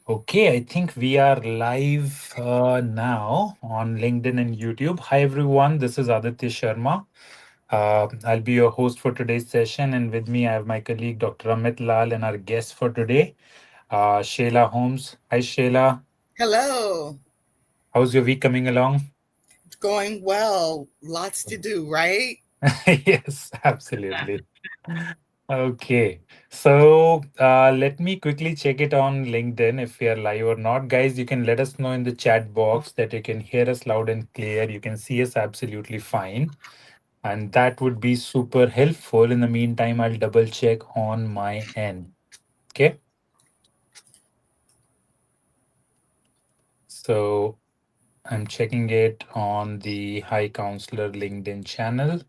Okay, I think we are live now on LinkedIn and YouTube. Hi, everyone. This is Aditya Sharma. I'll be your host for today's session. And with me, I have my colleague, Dr. Amit Lal, and our guest for today, Shayla Holmes. Hi, Shayla. Hello. How's your week coming along? It's going well. Lots to do, right? Yes, absolutely. Okay, so let me quickly check it on LinkedIn if we are live or not. Guys, you can let us know in the chat box that you can hear us loud and clear. You can see us absolutely fine. And that would be super helpful. In the meantime, I'll double check on my end. Okay, so I'm checking it on the High Counselor LinkedIn channel,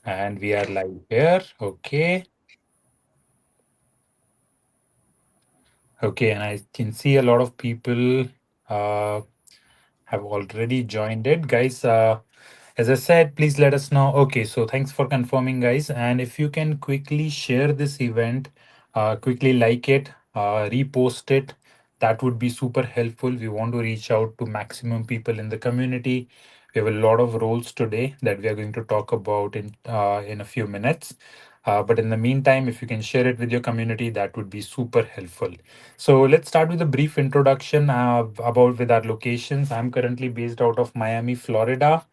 and we are live here. Okay. Okay, and I can see a lot of people uh, have already joined it. Guys, as I said, please let us know. Okay, so thanks for confirming, guys. And if you can quickly share this event, quickly like it, repost it, that would be super helpful. We want to reach out to maximum people in the community. We have a lot of roles today that we are going to talk about in a few minutes. But in the meantime, if you can share it with your community, that would be super helpful. So let's start with a brief introduction about with our locations. I'm currently based out of Miami, Florida,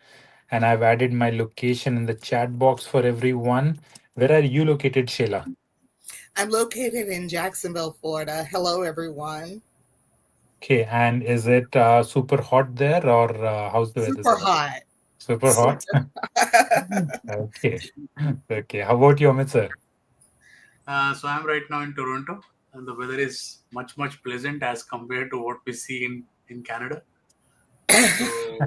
and I've added my location in the chat box for everyone. Where are you located, Sheila? I'm located in Jacksonville, Florida. Hello, everyone. Okay, and is it super hot there, or how's the weather Super there? hot. Super hot. Super. Okay, okay. How about you, Amit sir? So I'm right now in Toronto, and the weather is much pleasant as compared to what we see in Canada. So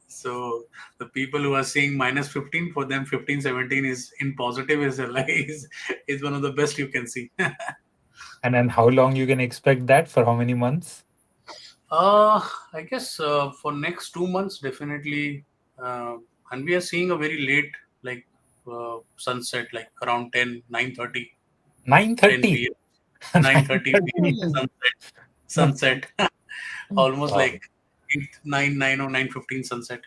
so the people who are seeing -15, for them 15, 17 is in positive is a is one of the best you can see. And then how long you can expect that for how many months? I guess for next 2 months definitely, uh, and we are seeing a very late like sunset, like around 10, 9:30, 9:30. 10 p.m. 9:30 p.m. 9:30. Hmm. sunset, almost Wow. like 9 or 9:15 sunset.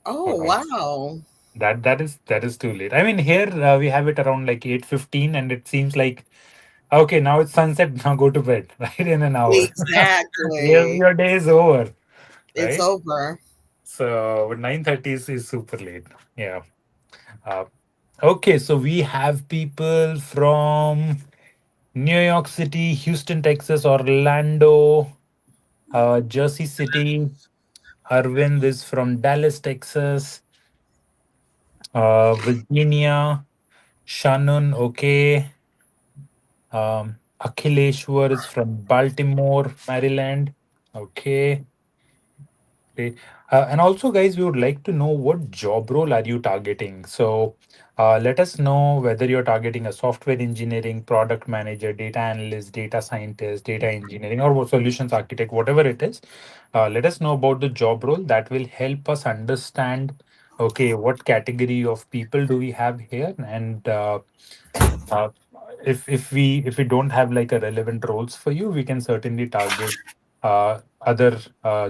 Oh, Wow. wow. That is too late. I mean, here we have it around like 8:15, and it seems like okay, now it's sunset. Now go to bed, right? In an hour, Exactly. your day is over, It's right? over. So 9:30 is super late. Yeah. Uh, okay, so we have people from New York City, Houston, Texas, Orlando, Jersey City. Arvind is from Dallas, Texas, Virginia. Shannon, okay. Akhileshwar is from Baltimore, Maryland. Okay. Great. And also, guys, we would like to know what job role are you targeting? So let us know whether you're targeting a software engineering, product manager, data analyst, data scientist, data engineering, or what solutions architect, whatever it is. Let us know about the job role. That will help us understand, okay, what category of people do we have here, and uh, if we don't have like a relevant roles for you, we can certainly target other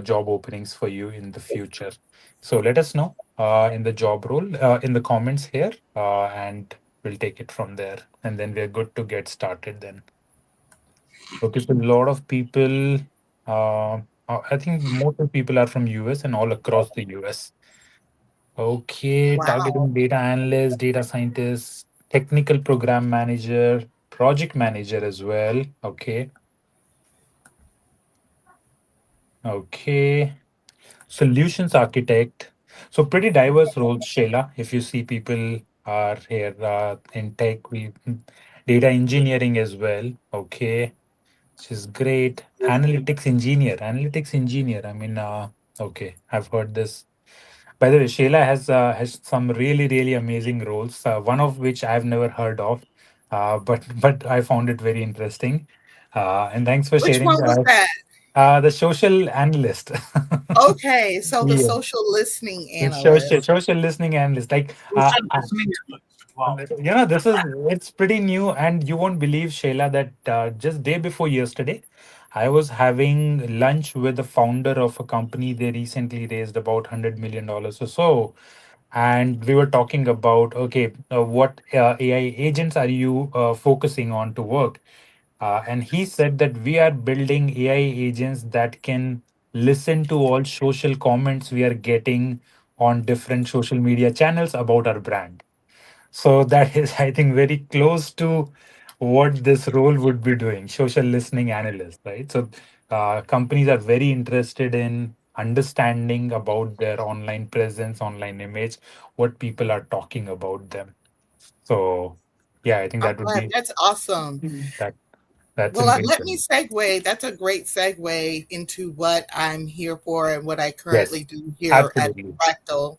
job openings for you in the future. So let us know in the job role in the comments here, and we'll take it from there. And then we're good to get started then. Okay, so a lot of people, I think most of the people are from US and all across the US. Okay, Wow. targeting data analyst, data scientist, technical program manager, project manager as well. Okay, okay. Solutions architect. So pretty diverse roles, Shayla. If you see people are here in tech, we data engineering as well. Okay, which is great. Analytics engineer. I mean, okay, I've heard this. By the way, Shayla has some really amazing roles. One of which I've never heard of, but I found it very interesting. And thanks for Which sharing. one was that? The social analyst. Okay, so the Yeah, social listening the social analyst. social listening analyst. Like, Social listening. Wow. This is it's pretty new, and you won't believe, Shayla, that just day before yesterday, I was having lunch with the founder of a company. They recently raised about $100 million or so, and we were talking about, okay, what AI agents are you focusing on to work? And he said that we are building AI agents that can listen to all social comments we are getting on different social media channels about our brand. So that is, I think, very close to what this role would be doing, social listening analyst, right? So companies are very interested in understanding about their online presence, online image, what people are talking about them. So yeah, I think I'm that would glad. be That's awesome. that that's Well, let interesting. me segue. That's a great segue into what I'm here for and what I currently Yes, do here at absolutely. Fractal.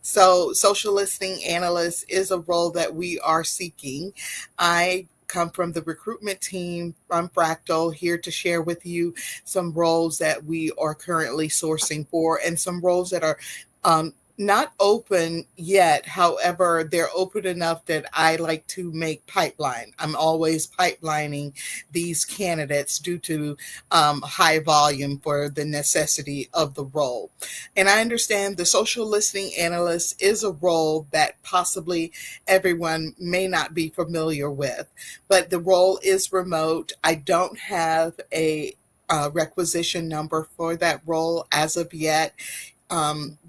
So, social listening analyst is a role that we are seeking. I come from the recruitment team from Fractal, here to share with you some roles that we are currently sourcing for and some roles that are not open yet. However, they're open enough that I like to make pipeline. I'm always pipelining these candidates due to high volume for the necessity of the role. And I understand the social listening analyst is a role that possibly everyone may not be familiar with, but the role is remote. I don't have a requisition number for that role as of yet.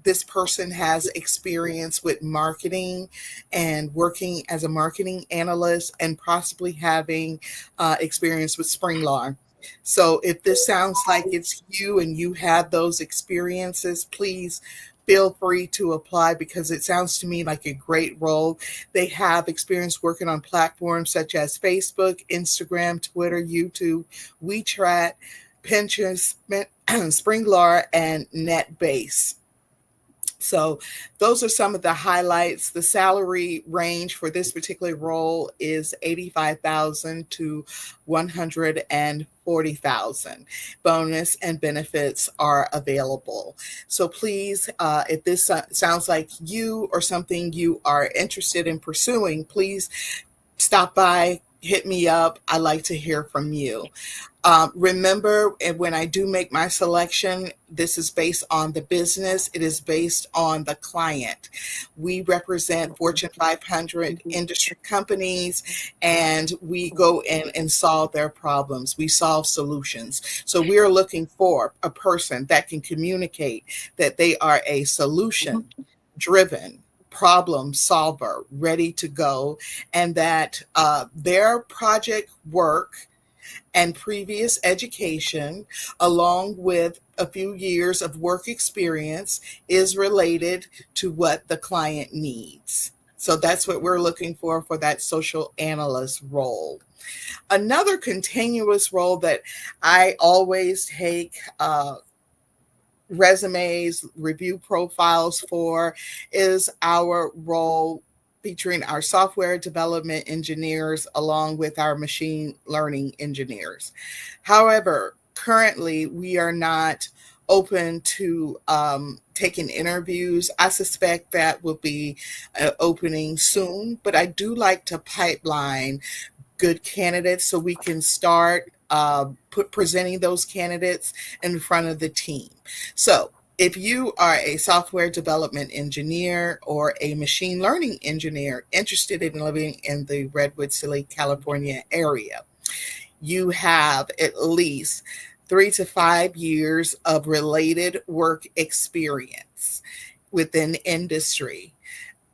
This person has experience with marketing and working as a marketing analyst and possibly having experience with Springlar. So if this sounds like it's you and you have those experiences, please feel free to apply because it sounds to me like a great role. They have experience working on platforms such as Facebook, Instagram, Twitter, YouTube, WeChat, Pinterest, Springlar, and NetBase. So those are some of the highlights. The salary range for this particular role is 85,000 to 140,000. Bonus and benefits are available. So please, if this sounds like you or something you are interested in pursuing, please stop by, hit me up. I like to hear from you. Remember, when I do make my selection, this is based on the business, it is based on the client. We represent Fortune 500 industry companies and we go in and solve their problems. We solve solutions. So we are looking for a person that can communicate that they are a solution driven problem solver ready to go, and that their project work and previous education, along with a few years of work experience, is related to what the client needs. So that's what we're looking for that social analyst role. Another continuous role that I always take resumes, review profiles for is our role featuring our software development engineers along with our machine learning engineers. However, currently we are not open to taking interviews. I suspect that will be opening soon, but I do like to pipeline good candidates so we can start presenting those candidates in front of the team. So if you are a software development engineer or a machine learning engineer interested in living in the Redwood City, California area, you have at least 3 to 5 years of related work experience within industry,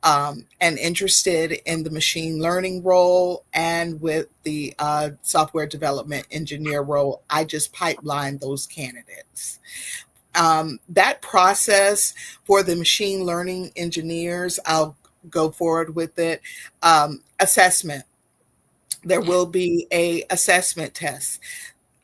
and interested in the machine learning role and with the software development engineer role, I just pipeline those candidates. That process for the machine learning engineers, I'll go forward with it. Assessment. There will be a assessment test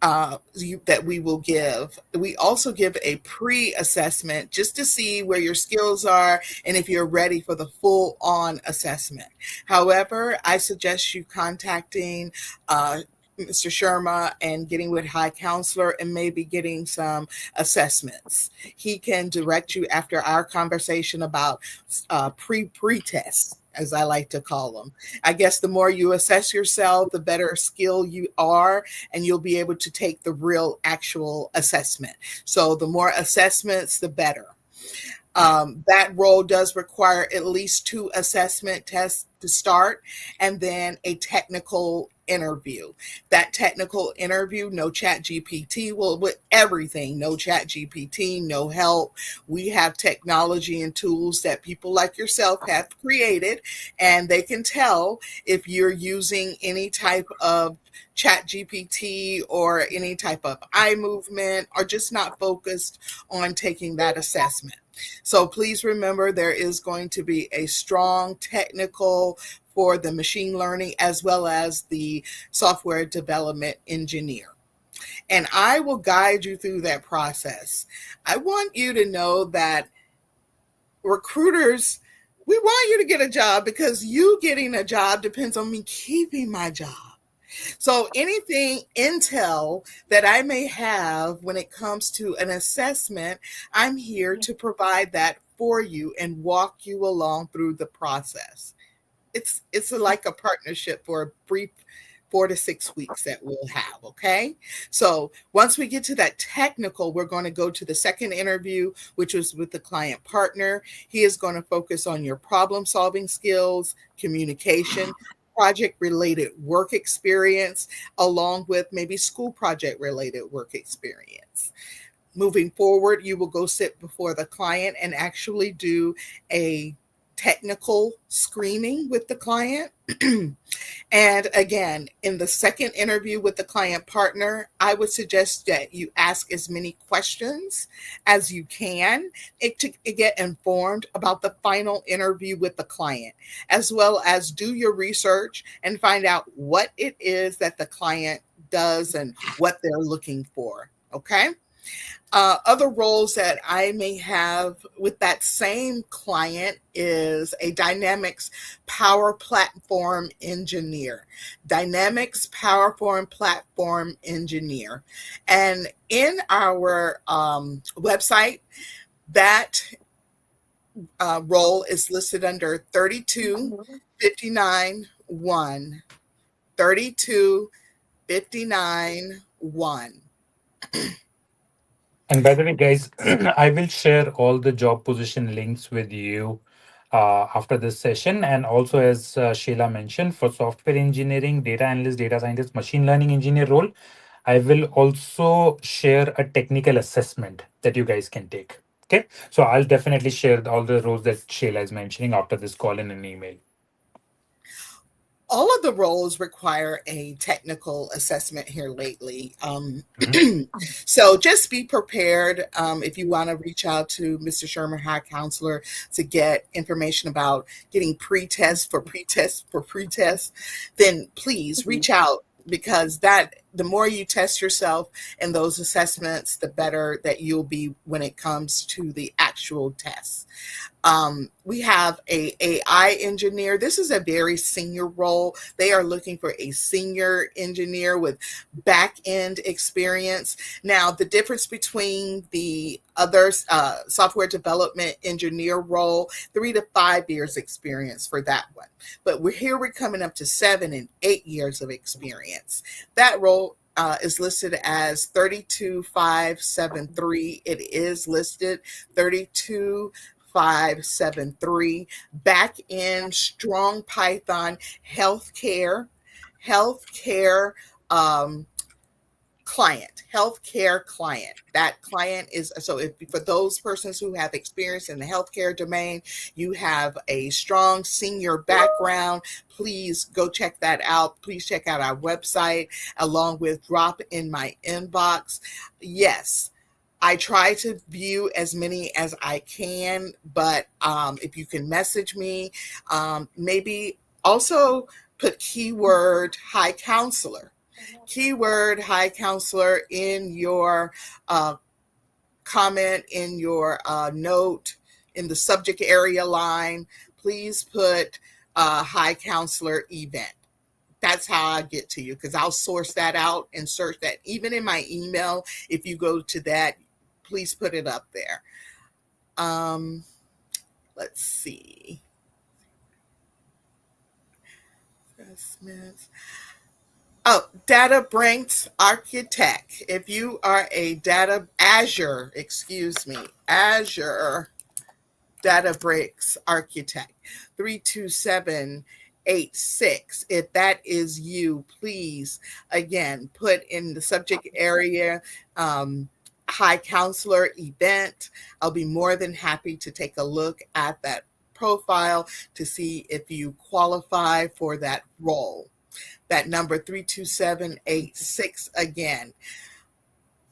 that we will give. We also give a pre-assessment just to see where your skills are and if you're ready for the full-on assessment. However, I suggest you contacting Mr. Sharma and getting with High Counselor and maybe getting some assessments. He can direct you after our conversation about pre-test. as I like to call them. I guess the more you assess yourself, the better skill you are, and you'll be able to take the real actual assessment. So the more assessments, the better. That role does require at least 2 assessment tests to start, and then a technical interview. That technical interview, no chat GPT, will with everything, no chat GPT, no help. We have technology and tools that people like yourself have created, and they can tell if you're using any type of chat GPT or any type of eye movement, or just not focused on taking that assessment. So please remember, there is going to be a strong technical for the machine learning as well as the software development engineer. And I will guide you through that process. I want you to know that recruiters, we want you to get a job, because you getting a job depends on me keeping my job. So anything intel that I may have when it comes to an assessment, I'm here to provide that for you and walk you along through the process. It's like a partnership for a brief 4 to 6 weeks that we'll have. Okay. So once we get to that technical, we're going to go to the second interview, which was with the client partner. He is going to focus on your problem solving skills, communication, project related work experience, along with maybe school project related work experience. Moving forward, you will go sit before the client and actually do a technical screening with the client. And again, in the second interview with the client partner, I would suggest that you ask as many questions as you can to get informed about the final interview with the client, as well as do your research and find out what it is that the client does and what they're looking for. Okay. Other roles that I may have with that same client is a Dynamics Power Platform Engineer. Dynamics Platform Engineer. And in our website, that role is listed under 3259.1. 3259.1. And by the way, guys, I will share all the job position links with you after this session. And also, as Sheila mentioned, for software engineering, data analyst, data scientist, machine learning engineer role, I will also share a technical assessment that you guys can take. Okay. So I'll definitely share all the roles that Sheila is mentioning after this call in an email. All of the roles require a technical assessment here lately. Mhm. So just be prepared if you want to reach out to Mr. Sherman High Counselor to get information about getting pre-test for pre-test for pre-test, then please reach out, because that the more you test yourself in those assessments, the better that you'll be when it comes to the actual tests. We have a AI engineer. This is a very senior role. They are looking for a senior engineer with back end experience. Now, the difference between the other software development engineer role, 3 to 5 years experience for that one. But we're coming up to 7 and 8 years of experience. That role is listed as 32573. It is listed 32573. Back in strong Python, healthcare um, healthcare client. That client is, so if for those persons who have experience in the healthcare domain, you have a strong senior background, please go check that out. Please check out our website along with drop in my inbox. Yes, I try to view as many as I can, but if you can message me, maybe also put keyword high counselor in your comment, in your note, in the subject area line. Please put high counselor event. That's how I get to you, because I'll source that out and search that. Even in my email, if you go to that, please put it up there. Let's see. assessments. Oh, Databricks architect. If you are a Azure Databricks architect, 32786. If that is you, please again put in the subject area high counselor event. I'll be more than happy to take a look at that profile to see if you qualify for that role. That number 32786 again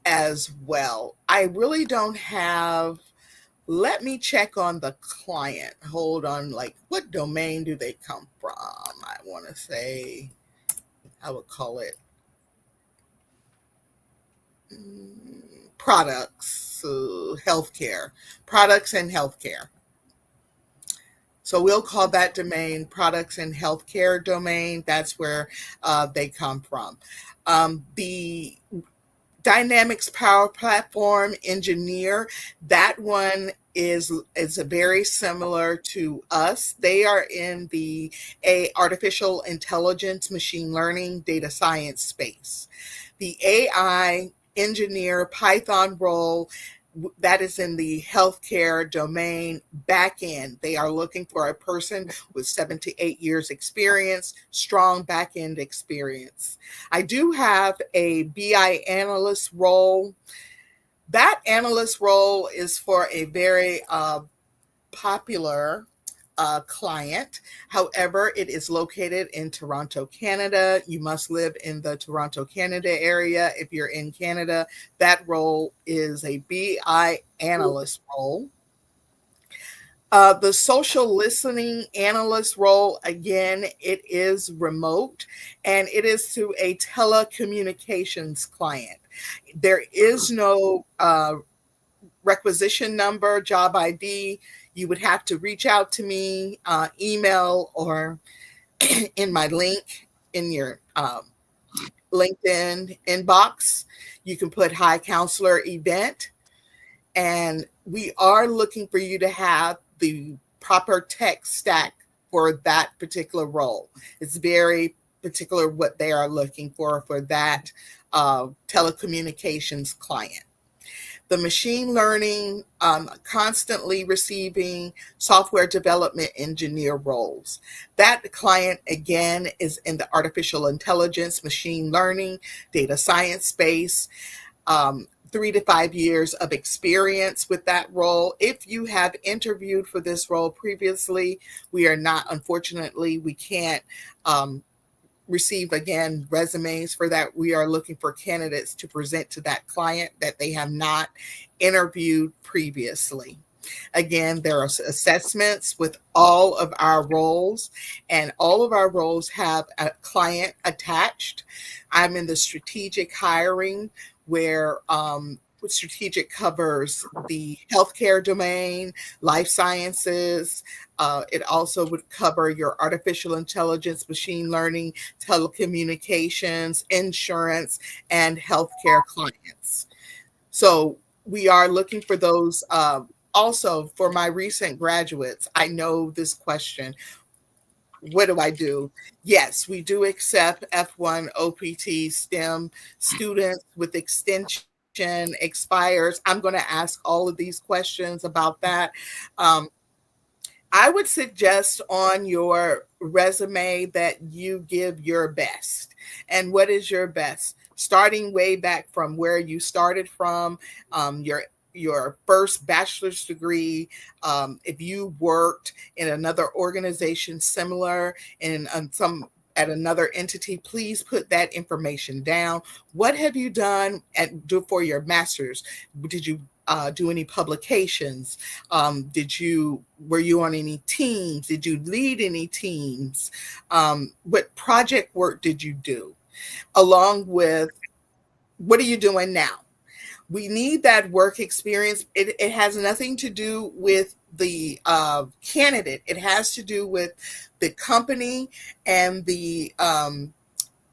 as well. I really don't have. Let me check on the client. Hold on, like what domain do they come from? I want to say, I would call it products, healthcare, products and healthcare. So we'll call that domain products and healthcare domain. That's where they come from. The Dynamics Power Platform engineer, that one is a very similar to us. They are in the artificial intelligence, machine learning, data science space. The AI engineer Python role, that is in the healthcare domain back end. They are looking for a person with 7 to 8 years experience, strong back end experience. I do have a BI analyst role. That analyst role is for a very popular client. However, it is located in Toronto, Canada. You must live in the Toronto, Canada area. If you're in Canada, that role is a BI analyst role. The social listening analyst role, again, it is remote and it is to a telecommunications client. There is no requisition number, job ID. You would have to reach out to me, email, or in my link in your LinkedIn inbox. You can put High Counselor Event, and we are looking for you to have the proper tech stack for that particular role. It's very particular what they are looking for that telecommunications client. The machine learning, constantly receiving software development engineer roles. That client, again, is in the artificial intelligence, machine learning, data science space. 3 to 5 years of experience with that role. If you have interviewed for this role previously, we are not, unfortunately, we can't receive again resumes for that. We are looking for candidates to present to that client that they have not interviewed previously. Again, there are assessments with all of our roles, and all of our roles have a client attached. I'm in the strategic hiring, where strategic covers the healthcare domain, life sciences. It also would cover your artificial intelligence, machine learning, telecommunications, insurance, and healthcare clients. So we are looking for those. Also, for my recent graduates, I know this question. What do I do? Yes, we do accept F1 OPT STEM students with extension expires. I'm going to ask all of these questions about that. Um, I would suggest on your resume that you give your best. And what is your best? Starting way back from where you started from, your first bachelor's degree. If you worked in another organization similar in some at another entity, please put that information down. What have you done for your master's? Did you do any publications? Were you on any teams? Did you lead any teams? What project work did you do? Along with, what are you doing now? We need that work experience. It has nothing to do with the candidate. It has to do with the company and the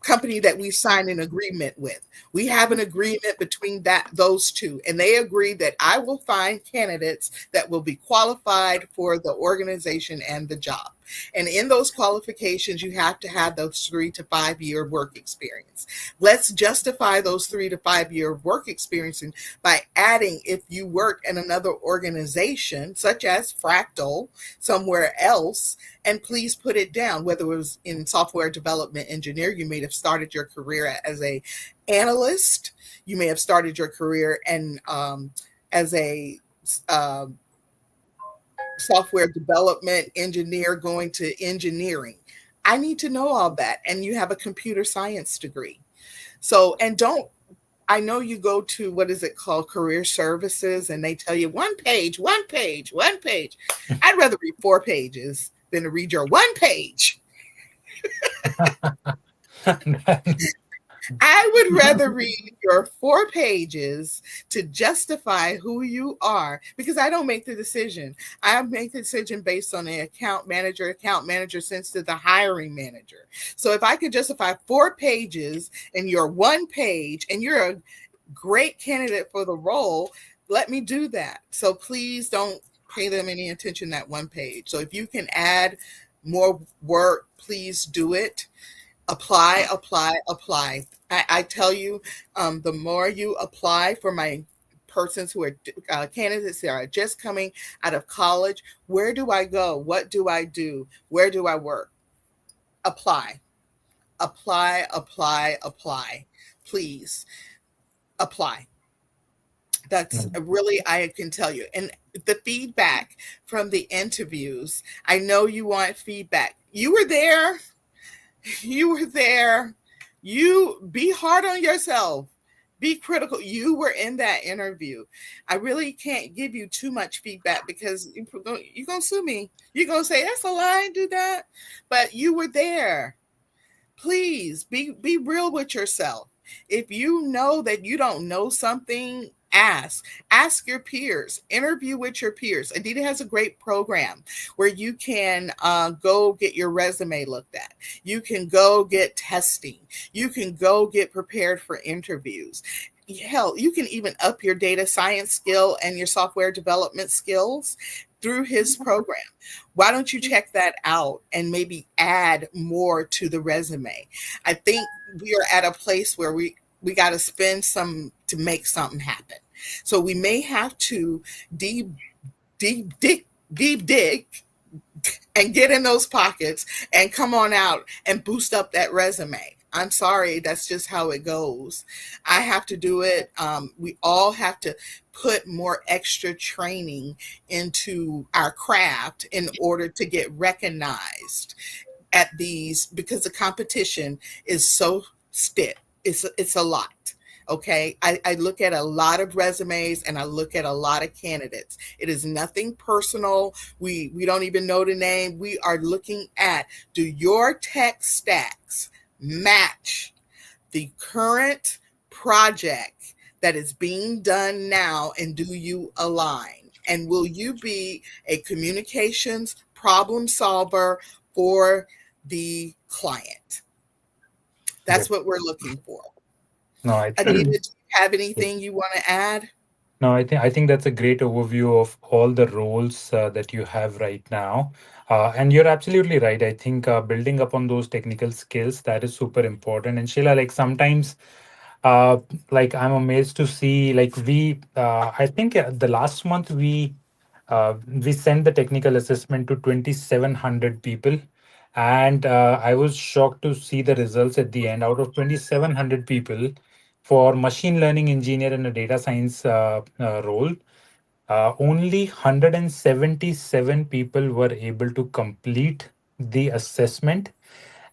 company that we signed an agreement with. We have an agreement between those two, and they agree that I will find candidates that will be qualified for the organization and the job. And in those qualifications, you have to have those 3 to 5 year work experience. Let's justify those 3 to 5 year work experience by adding if you work in another organization, such as Fractal, somewhere else, and please put it down. Whether it was in software development engineer, you may have started your career as a analyst. You may have started your career and as a um, software development engineer going to engineering. I need to know all that. And you have a computer science degree. So, and don't, I know you go to what is it called, career services, and they tell you one page, one page, one page. I'd rather read 4 pages than to read your one page. I would rather read your 4 pages to justify who you are because I don't make the decision. I make the decision based on the account manager. Account manager sends to the hiring manager. So if I could justify 4 pages and your one page and you're a great candidate for the role, let me do that. So please don't pay them any attention that one page. So if you can add more work, please do it. Apply, apply, apply. I tell you, the more you apply for my persons who are candidates that are just coming out of college, where do I go? What do I do? Where do I work? Apply, apply, apply, apply. Please apply. That's really, I can tell you. And the feedback from the interviews, I know you want feedback. You were there. You were there. You be hard on yourself. Be critical. You were in that interview. I really can't give you too much feedback because you're going to sue me. You're going to say, that's a lie, do that. But you were there. Please be real with yourself. If you know that you don't know something, ask your peers, interview with your peers. Adita has a great program where you can go get your resume looked at. You can go get testing. You can go get prepared for interviews. Hell, you can even up your data science skill and your software development skills through his program. Why don't you check that out and maybe add more to the resume? I think we are at a place where we got to spend some to make something happen. So we may have to deep dig and get in those pockets and come on out and boost up that resume. I'm sorry, that's just how it goes. I have to do it. We all have to put more extra training into our craft in order to get recognized at these because the competition is so stiff. It's a lot. Okay. I look at a lot of resumes and I look at a lot of candidates. It is nothing personal. We don't even know the name. We are looking at, do your tech stacks match the current project that is being done now, and do you align? And will you be a communications problem solver for the client? Yep. That's what we're looking for. No, I Adita, think do you have anything you want to add? no, I think that's a great overview of all the roles that you have right now. And you're absolutely right. I think building upon those technical skills, that is super important. And Sheila, like sometimes uh like I'm amazed to see like I think the last month we sent the technical assessment to 2700 people, and I was shocked to see the results at the end. Out of 2700 people for machine learning engineer and a data science role, only 177 people were able to complete the assessment,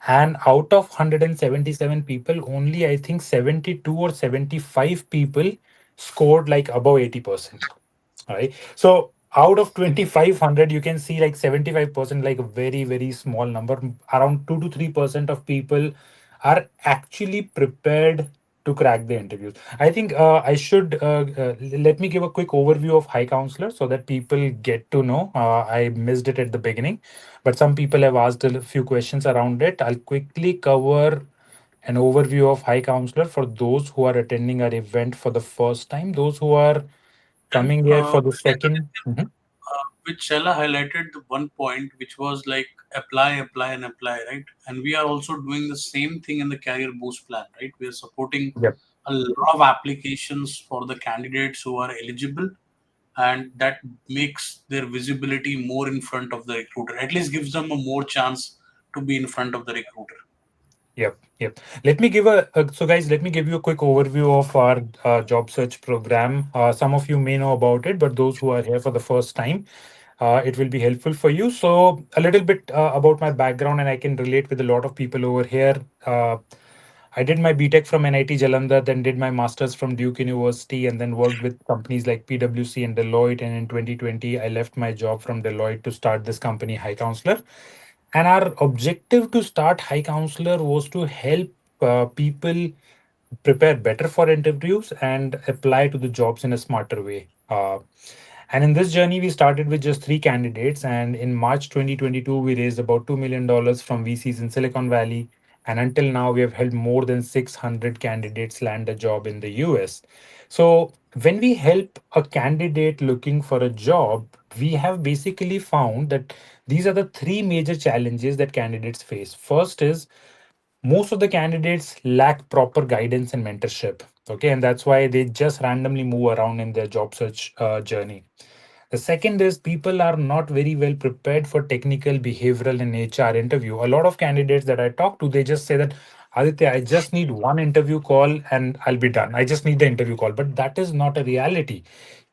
and out of 177 people, only I think 72 or 75 people scored like above 80%. Right. So out of 2,500, you can see like 75%, like a very, very small number. Around 2 to 3% of people are actually prepared to crack the interviews. I think I should let me give a quick overview of High Counselor so that people get to know. I missed it at the beginning, but some people have asked a few questions around it. I'll quickly cover an overview of High Counselor for those who are attending our event for the first time, those who are And coming here for the second. Mhm. which Shella highlighted the one point which was like apply, apply, and apply, right? And we are also doing the same thing in the Career Boost plan, right? We are supporting Yep. a lot of applications for the candidates who are eligible, and that makes their visibility more in front of the recruiter. At least gives them a more chance to be in front of the recruiter. Yep, yep. Let me give so guys, let me give you a quick overview of our job search program. Some of you may know about it, but those who are here for the first time, it will be helpful for you. So, a little bit about my background, and I can relate with a lot of people over here. I did my BTech from NIT Jalandhar, then did my masters from Duke University, and then worked with companies like PwC and Deloitte. And in 2020, I left my job from Deloitte to start this company, High Counselor. And our objective to start High Counselor was to help people prepare better for interviews and apply to the jobs in a smarter way. And in this journey, we started with just three candidates. And in March 2022, we raised about $2 million from VCs in Silicon Valley. And until now, we have helped more than 600 candidates land a job in the US. So, when we help a candidate looking for a job, we have basically found that these are the three major challenges that candidates face. First is most of the candidates lack proper guidance and mentorship. Okay, and that's why they just randomly move around in their job search journey. The second is people are not very well prepared for technical, behavioral, and HR interview. A lot of candidates that I talk to, they just say that, Aditya, I just need one interview call and I'll be done. I just need the interview call. But that is not a reality.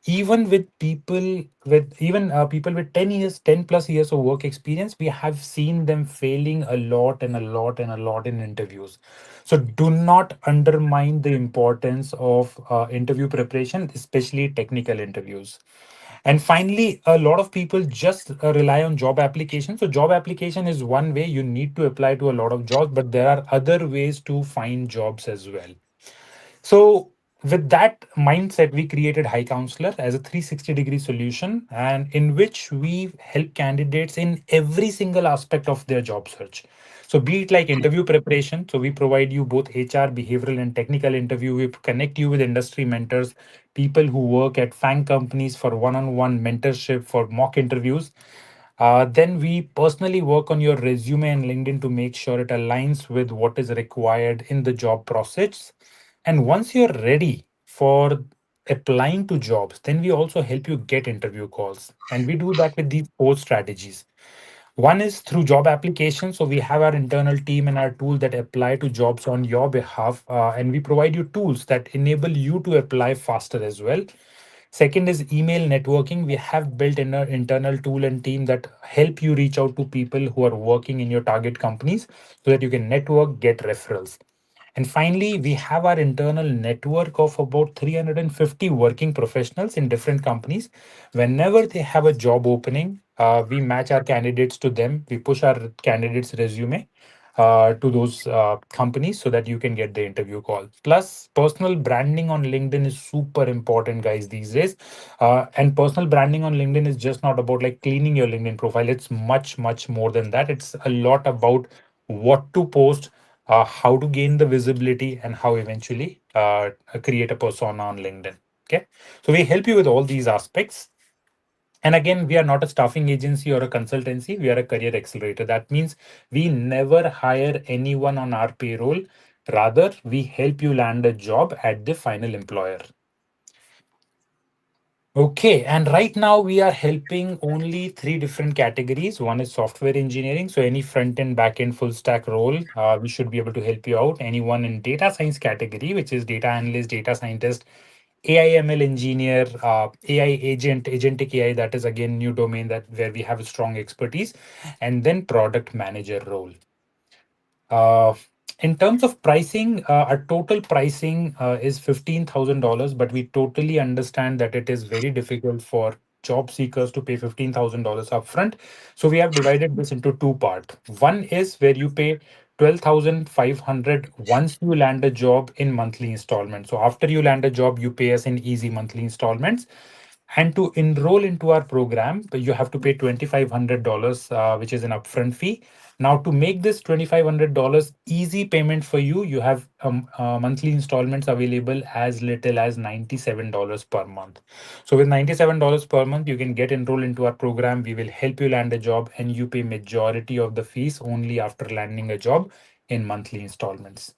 Even with people with 10 years, 10 plus years of work experience, we have seen them failing a lot and a lot and a lot in interviews. So do not undermine the importance of interview preparation, especially technical interviews. And finally, a lot of people just rely on job application. So job application is one way you need to apply to a lot of jobs, but there are other ways to find jobs as well. So, with that mindset, we created High Counselor as a 360-degree solution, and in which we help candidates in every single aspect of their job search. So, be it like interview preparation, so we provide you both HR, behavioral, and technical interview. We connect you with industry mentors, people who work at FANG companies for one on one mentorship for mock interviews. Then we personally work on your resume and LinkedIn to make sure it aligns with what is required in the job process. And once you're ready for applying to jobs, then we also help you get interview calls. And we do that with these four strategies. One is through job application. So we have our internal team and our tool that apply to jobs on your behalf. And we provide you tools that enable you to apply faster as well. Second is email networking. We have built in an internal tool and team that help you reach out to people who are working in your target companies so that you can network, get referrals. And finally, we have our internal network of about 350 working professionals in different companies. Whenever they have a job opening, we match our candidates to them. We push our candidates' resume to those companies so that you can get the interview call. Plus, personal branding on LinkedIn is super important, guys, these days. And personal branding on LinkedIn is just not about like cleaning your LinkedIn profile. It's much, much more than that. It's a lot about what to post, how to gain the visibility, and how eventually create a persona on LinkedIn. Okay. So we help you with all these aspects. And again, we are not a staffing agency or a consultancy. We are a career accelerator. That means we never hire anyone on our payroll. Rather, we help you land a job at the final employer. Okay, and right now we are helping only three different categories. One is software engineering. So any front end, back end, full stack role, we should be able to help you out. Anyone in data science category, which is data analyst, data scientist, AI ML engineer, AI agent, agentic AI. That is again new domain that where we have a strong expertise, and then product manager role. Uh, in terms of pricing, our total pricing is $15,000, but we totally understand that it is very difficult for job seekers to pay $15,000 upfront. So we have divided this into two parts. One is where you pay 12,500 once you land a job in monthly installments. So after you land a job, you pay us in easy monthly installments. And to enroll into our program, you have to pay $2,500, which is an upfront fee. Now, to make this $2,500 easy payment for you, you have monthly installments available as little as $97 per month. So, with $97 per month, you can get enrolled into our program. We will help you land a job, and you pay majority of the fees only after landing a job in monthly installments.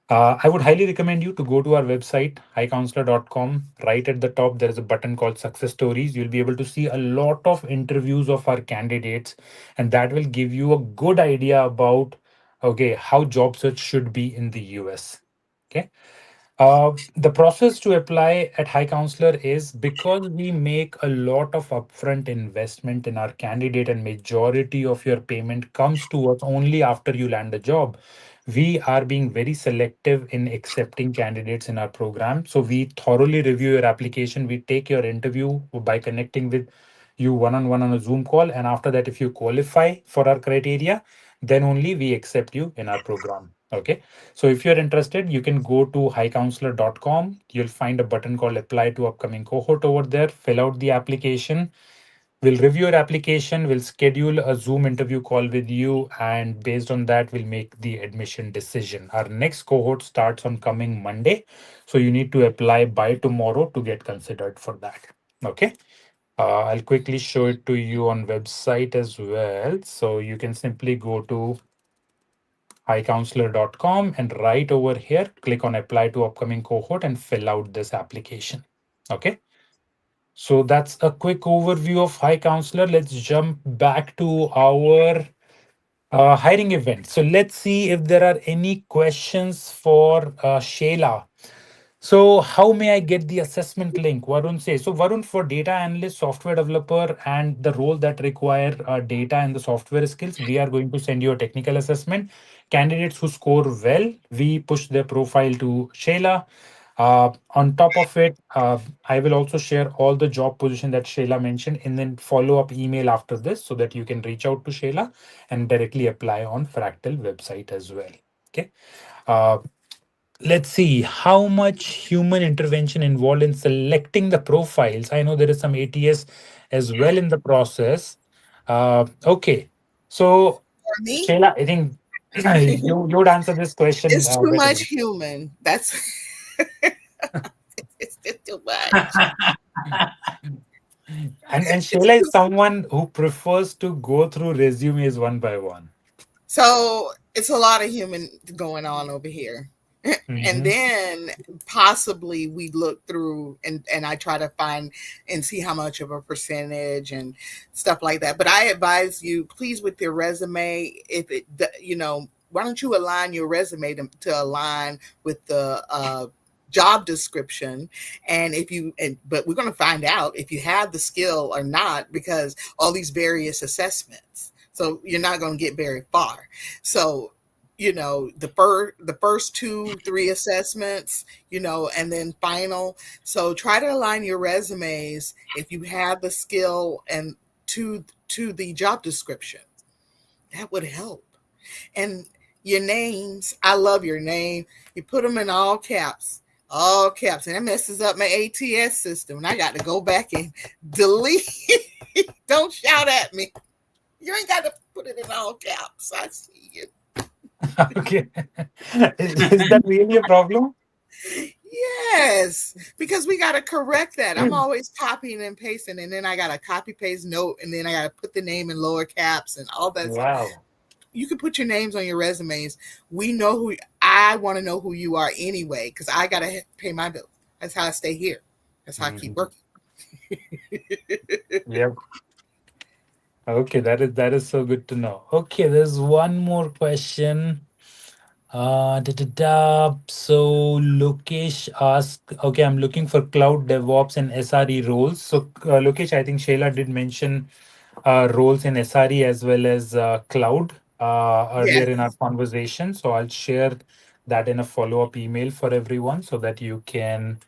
I would highly recommend you to go to our website, highcounselor.com. Right at the top, there is a button called Success Stories. You'll be able to see a lot of interviews of our candidates, and that will give you a good idea about okay how job search should be in the US. Okay. The process to apply at High Counselor is because we make a lot of upfront investment in our candidate and majority of your payment comes to us only after you land a job. We are being very selective in accepting candidates in our program. So we thoroughly review your application. We take your interview by connecting with you one on a Zoom call. And after that, if you qualify for our criteria, then only we accept you in our program. Okay. So if you're interested, you can go to highcounselor.com. You'll find a button called apply to upcoming cohort over there. Fill out the application. We'll review your application. We'll schedule a Zoom interview call with you. And based on that, we'll make the admission decision. Our next cohort starts on coming Monday. So you need to apply by tomorrow to get considered for that. Okay. I'll quickly show it to you on website as well. So you can simply go to highcounselor.com and right over here, click on apply to upcoming cohort and fill out this application. Okay. So that's a quick overview of High Counselor. Let's jump back to our hiring event. So let's see if there are any questions for Shayla. So how may I get the assessment link? Varun says. So Varun, for data analyst, software developer, and the role that require data and the software skills, we are going to send you a technical assessment. Candidates who score well, we push their profile to Shayla. On top of it, I will also share all the job position that Shayla mentioned in then follow up email after this so that you can reach out to Shayla and directly apply on Fractal website as well. Okay. Uh, let's see how much human intervention involved in selecting the profiles. I know there is some ATS as well in the process. Okay, so For me, Shayla, I think you would answer this question it's too better. much human. That's it's just too much. And It's Shayla is too, someone who prefers to go through resumes one by one. so it's a lot of human going on over here. And Mhm. then possibly we look through and I try to find and see how much of a percentage and stuff like that. But I advise you, please, with your resume, if it, why don't you align your resume to align with the job description? And if you but we're going to find out if you have the skill or not, because all these various assessments, so you're not going to get very far. So the first 2-3 assessments, and then final. So try to align your resumes if you have the skill and to the job description. That would help. And your names, I love your name. You put them in all caps, and that messes up my ATS system, and I got to go back and delete. Don't shout at me. You ain't got to put it in all caps. I see you. Okay, is that really a problem? Yes, because we got to correct that. I'm always copying and pasting, and then I got to copy paste note, and then I got to put the name in lower caps and all that stuff. Wow. You can put your names on your resumes. We know who I want to know who you are anyway, because I got to pay my bills. That's how I stay here. That's how I keep Mhm. working. Yep. Okay, that is so good to know. Okay, there's one more question. So Lokesh asked, okay, I'm looking for cloud DevOps and SRE roles. So Lokesh, I think Shayla did mention roles in SRE as well as cloud earlier Yes. in our conversation. So I'll share that in a follow-up email for everyone so that you can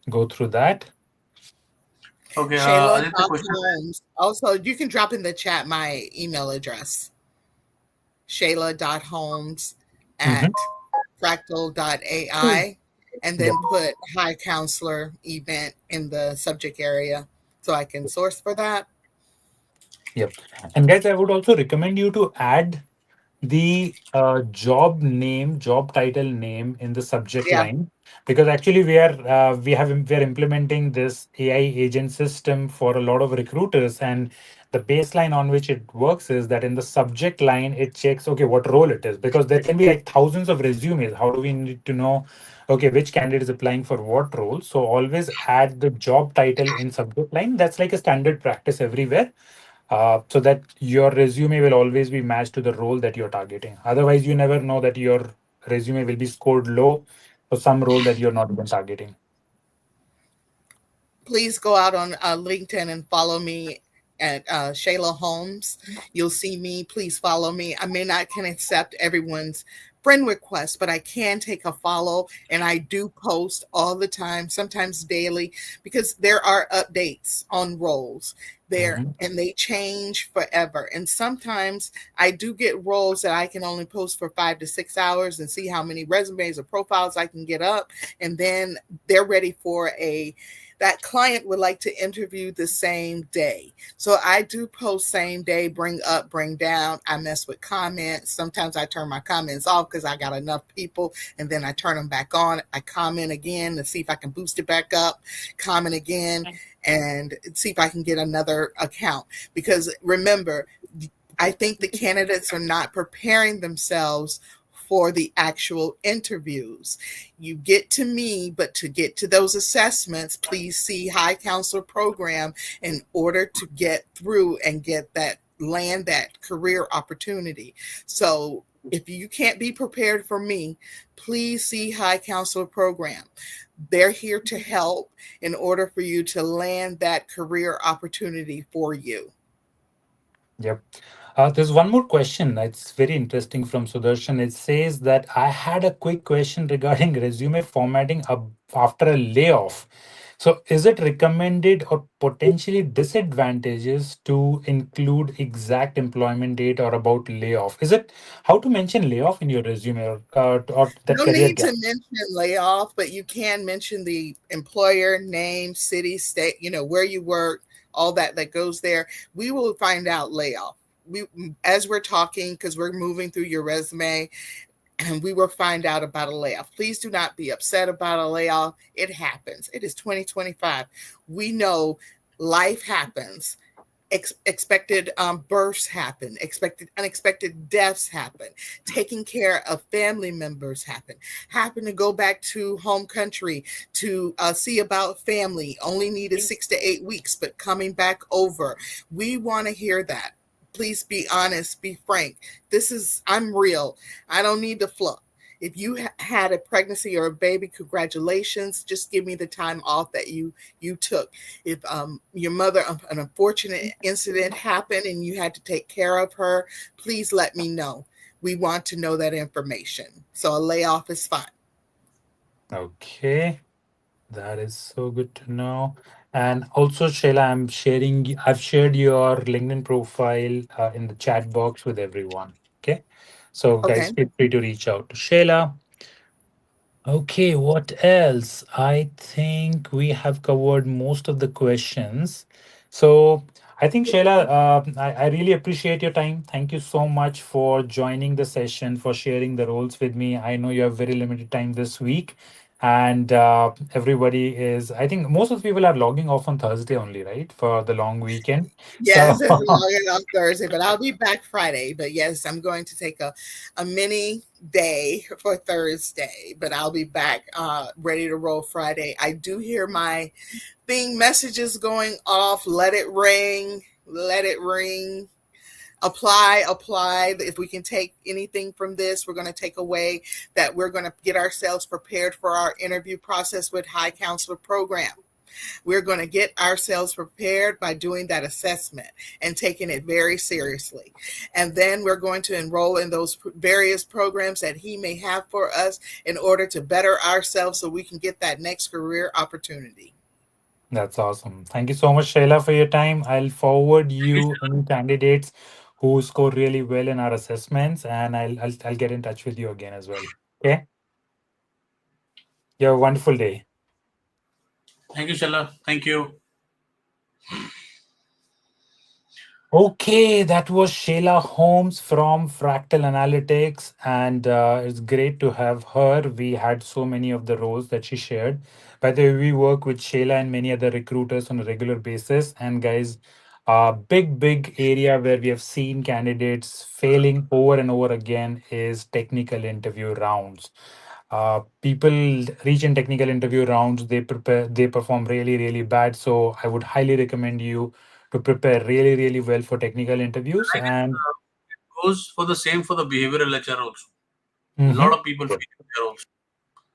go through that. Okay, Shayla Aditya, dot question. Holmes. Also, you can drop in the chat my email address. Shayla.holmes Mhm. at fractal.ai, and then Yep. put high counselor event in the subject area. so I can source for that. Yep. And guys, I would also recommend you to add the job name, job title name in the subject Yeah. line, because actually we are implementing this AI agent system for a lot of recruiters, and the baseline on which it works is that in the subject line it checks, okay, what role it is, because there can be like thousands of resumes. How do we need to know, okay, which candidate is applying for what role? So always add the job title in subject line. That's like a standard practice everywhere, so that your resume will always be matched to the role that you're targeting. Otherwise, you never know that your resume will be scored low for some role that you're not even targeting. Please go out on LinkedIn and follow me at Shayla Holmes. You'll see me. Please follow me. I may not can accept everyone's friend request, but I can take a follow, and I do post all the time, sometimes daily, because there are updates on roles there Mhm. and they change forever. And sometimes I do get roles that I can only post for 5 to 6 hours and see how many resumes or profiles I can get up, and then they're ready for a that client would like to interview the same day. So I do post same day, bring up, bring down. I mess with comments. Sometimes I turn my comments off because I got enough people, and then I turn them back on. I comment again to see if I can boost it back up, comment again, and see if I can get another account. Because remember, I think the candidates are not preparing themselves for the actual interviews. You get to me, but to get to those assessments, please see High Counselor Program in order to get through and get that land that career opportunity. So if you can't be prepared for me, please see High Counselor Program. They're here to help in order for you to land that career opportunity for you. Yep. There's one more question that's very interesting from Sudarshan. It says that I had a quick question regarding resume formatting after a layoff. So, is it recommended or potentially disadvantageous to include exact employment date or about layoff? Is it how to mention layoff in your resume, or that No career need to gap? mention layoff, but you can mention the employer name, city, state, where you work, all that goes there. We will find out layoff. We as we're talking, because we're moving through your resume, and we will find out about a layoff. Please do not be upset about a layoff. It happens. It is 2025. We know life happens. Expected births happen, expected unexpected deaths happen, taking care of family members happen to go back to home country to see about family, only needed 6 to 8 weeks, but coming back over. We want to hear that. Please be honest, be frank. I'm real. I don't need to fluff. If you had a pregnancy or a baby, congratulations. Just give me the time off that you took. If your mother, an unfortunate incident happened and you had to take care of her, please let me know. We want to know that information. So a layoff is fine. Okay. That is so good to know. And also, Shayla, I've shared your LinkedIn profile in the chat box with everyone. Okay. So, guys, Okay. feel free to reach out to Shayla. Okay, what else? I think we have covered most of the questions. So I think Shayla, I really appreciate your time. Thank you so much for joining the session, for sharing the roles with me. I know you have very limited time this week, and everybody is. I think most of the people are logging off on Thursday only, right, for the long weekend. Yes, So it's logging on Thursday, but I'll be back Friday. But yes, I'm going to take a mini day for Thursday, but I'll be back ready to roll Friday. I do hear my thing messages going off. Let it ring. Let it ring. Apply. If we can take anything from this, we're going to take away that we're going to get ourselves prepared for our interview process with High Counselor Program. We're going to get ourselves prepared by doing that assessment and taking it very seriously. And then we're going to enroll in those various programs that he may have for us in order to better ourselves so we can get that next career opportunity. that's awesome. Thank you so much, Shayla, for your time. I'll forward you any candidates who score really well in our assessments, and I'll get in touch with you again as well. Okay. You have a wonderful day. Thank you, Shala. Thank you. Okay, that was Shayla Holmes from Fractal Analytics, and it's great to have her. We had so many of the roles that she shared. By the way, we work with Shayla and many other recruiters on a regular basis. And guys, a big area where we have seen candidates failing over and over again is technical interview rounds. People reach in technical interview rounds, they perform really bad. So I would highly recommend you to prepare really well for technical interviews. I guess And it goes for the same for the behavioral HR also. A lot Mhm. of people fail there also.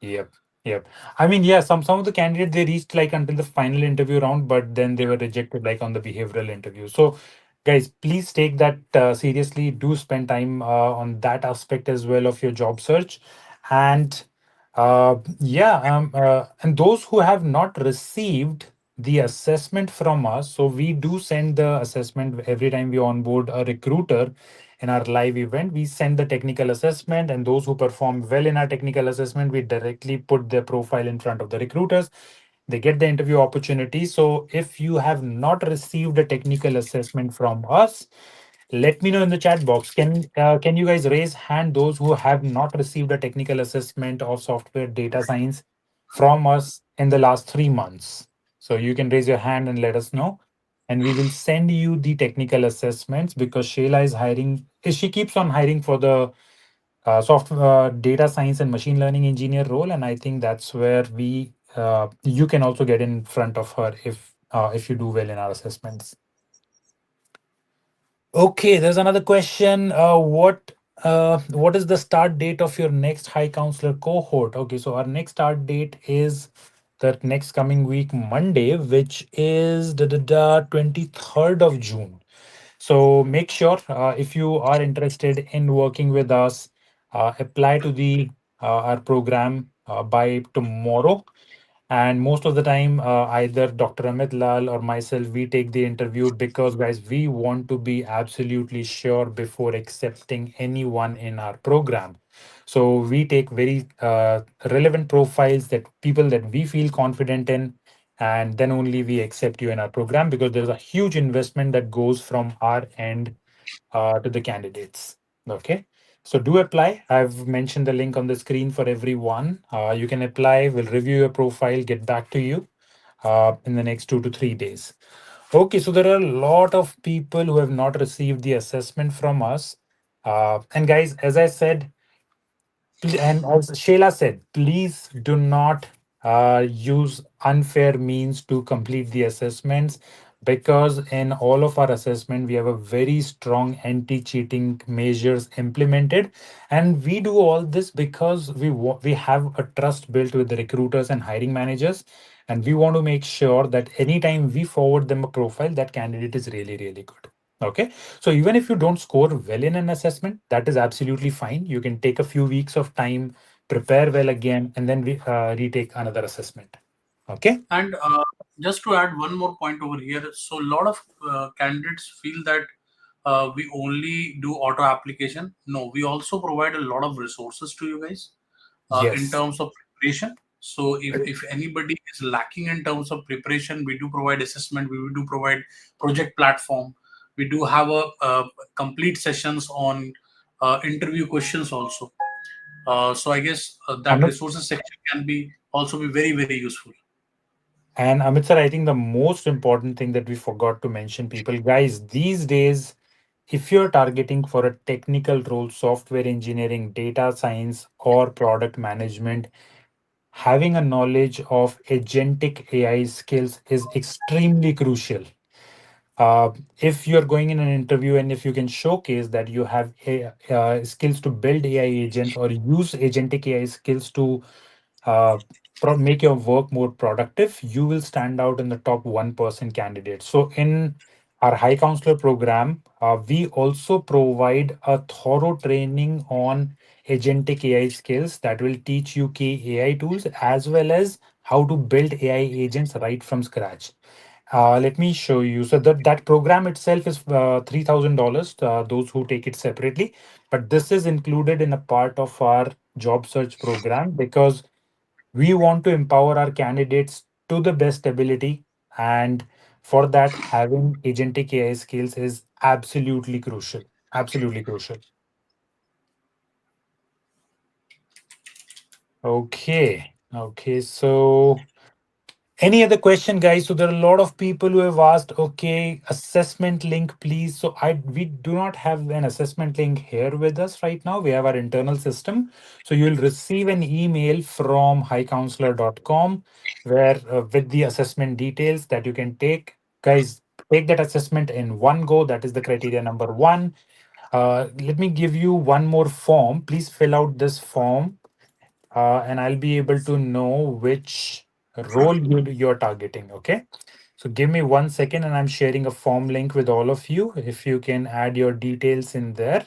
Yep. Yep. I mean, yeah, some of the candidates they reached like until the final interview round, but then they were rejected like on the behavioral interview. So, guys, please take that seriously. Do spend time on that aspect as well of your job search, and and those who have not received the assessment from us, so we do send the assessment every time we onboard a recruiter in our live event. We send the technical assessment, and those who perform well in our technical assessment, we directly put their profile in front of the recruiters. They get the interview opportunity. So if you have not received a technical assessment from us, let me know in the chat box. Can you guys raise hand those who have not received a technical assessment of software data science from us in the last 3 months? So you can raise your hand and let us know, and we will send you the technical assessments because Shayla is hiring. She keeps on hiring for the software data science and machine learning engineer role, and I think that's where we you can also get in front of her if you do well in our assessments. Okay, there's another question. What is the start date of your next high counselor cohort? Okay, so our next start date is the next coming week, Monday, which is 23rd of June. So make sure if you are interested in working with us, apply to the our program by tomorrow. And most of the time, either Dr. Amit Lal or myself, we take the interview because, guys, we want to be absolutely sure before accepting anyone in our program. So we take very relevant profiles, that people that we feel confident in, and then only we accept you in our program, because there's a huge investment that goes from our end to the candidates. Okay. So do apply. I've mentioned the link on the screen for everyone. You can apply. We'll review your profile, get back to you in the next 2 to 3 days. Okay, so there are a lot of people who have not received the assessment from us. And guys, as I said, and as Shayla said, please do not use unfair means to complete the assessments, because in all of our assessment we have a very strong anti-cheating measures implemented, and we do all this because we have a trust built with the recruiters and hiring managers, and we want to make sure that anytime we forward them a profile, that candidate is really good. Okay, so even if you don't score well in an assessment, that is absolutely fine. You can take a few weeks of time, prepare well again, and then retake another assessment. Okay. And just to add one more point over here, so a lot of candidates feel that we only do auto application. No, we also provide a lot of resources to you guys in Yes. terms of preparation. So if anybody is lacking in terms of preparation, we do provide assessment, we do provide project platform, we do have a complete sessions on interview questions also. So I guess that Amit resources section can be also be very useful. and Amit sir, I think the most important thing that we forgot to mention, people, guys, these days, if you're targeting for a technical role, software engineering, data science, or product management, having a knowledge of agentic AI skills is extremely crucial. If you're going in an interview and if you can showcase that you have skills to build AI agents or use agentic AI skills to uh, make your work more productive, you will stand out in the top 1% candidates. So, in our High Counselor program, we also provide a thorough training on agentic AI skills that will teach you key AI tools as well as how to build AI agents right from scratch. Let me show you. So that program itself is $3,000. Those who take it separately, but this is included in a part of our job search program because we want to empower our candidates to the best ability, and For that, having agentic AI skills is absolutely crucial. Absolutely crucial. Okay. Okay. So any other question, guys? So there are a lot of people who have asked, okay, assessment link, please. So we do not have an assessment link here with us right now. We have our internal system. So you'll receive an email from highcounselor.com where with the assessment details that you can take. Guys, take that assessment in one go. That is the criteria number one. Let me give you one more form. Please fill out this form and I'll be able to know which role you're targeting. Okay. So give me 1 second and I'm sharing a form link with all of you. If you can add your details in there,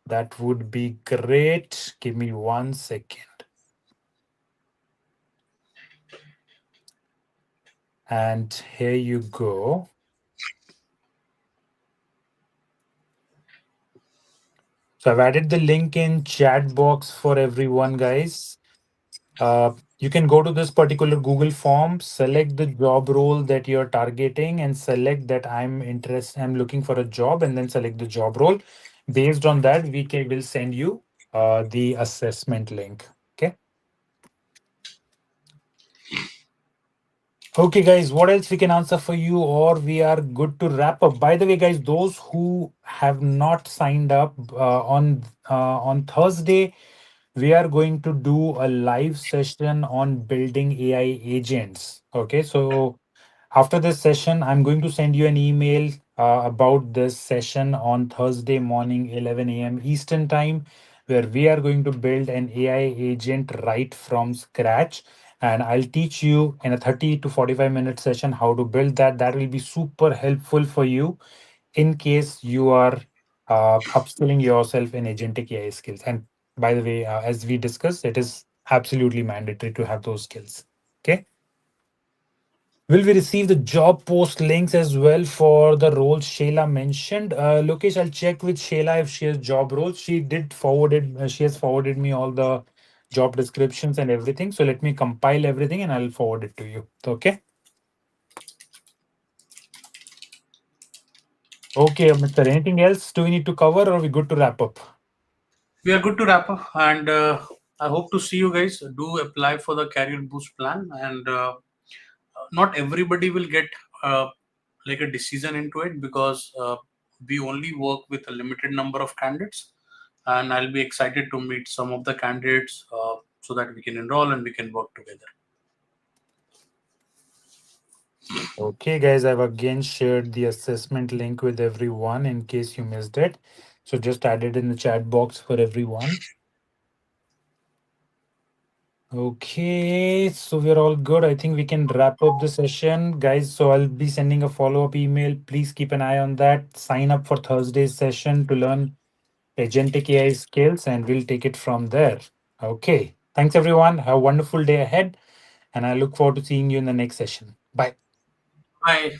that would be great. Give me 1 second. And here you go. So I've added the link in chat box for everyone, guys. You can go to this particular Google form, select the job role that you're targeting, and select that I'm looking for a job, and then select the job role. Based on that, will send you the assessment link. Okay. Okay, guys, what else we can answer for you, or we are good to wrap up? By the way, guys, those who have not signed up on Thursday, we are going to do a live session on building AI agents. Okay, so after this session, I'm going to send you an email about this session on Thursday morning, 11 a.m. Eastern Time, where we are going to build an AI agent right from scratch. And I'll teach you in a 30 to 45-minute session how to build that. That will be super helpful for you in case you are upskilling yourself in agentic AI skills. And by the way, as we discussed, it is absolutely mandatory to have those skills. Okay. Will we receive the job post links as well for the roles Shayla mentioned? Lokesh, I'll check with Shayla if she has job roles. She did forwarded. She has forwarded me all the job descriptions and everything. So let me compile everything and I'll forward it to you. Okay. Okay, Mr. Anything else do we need to cover or are we good to wrap up? We are good to wrap up, and I hope to see you guys. Do apply for the Career Boost plan, and not everybody will get uh, like a decision into it because we only work with a limited number of candidates, and I'll be excited to meet some of the candidates so that we can enroll and we can work together. Okay, guys, I've again shared the assessment link with everyone in case you missed it. So just add it in the chat box for everyone. Okay, so we're all good. I think we can wrap up the session, guys. So I'll be sending a follow-up email. Please keep an eye on that. Sign up for Thursday's session to learn agentic AI skills, and we'll take it from there. Okay, thanks everyone. Have a wonderful day ahead, and I look forward to seeing you in the next session. Bye. Bye.